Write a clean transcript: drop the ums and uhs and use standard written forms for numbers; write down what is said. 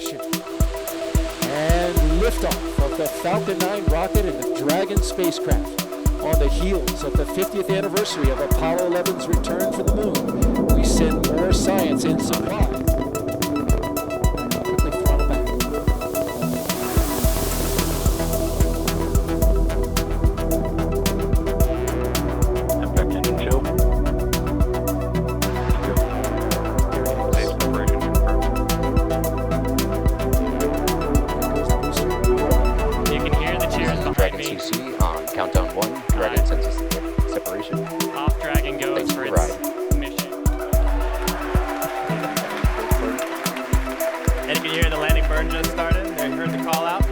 ignition. And liftoff of the Falcon 9 rocket and the Dragon spacecraft. On the heels of the 50th anniversary of Apollo 11's return from the moon, we send more science in supply. Quickly throttle back. Countdown 1, Dragon senses separation. Off Dragon goes Thanks for for its mission. And you can hear the landing burn just started. They heard the call out.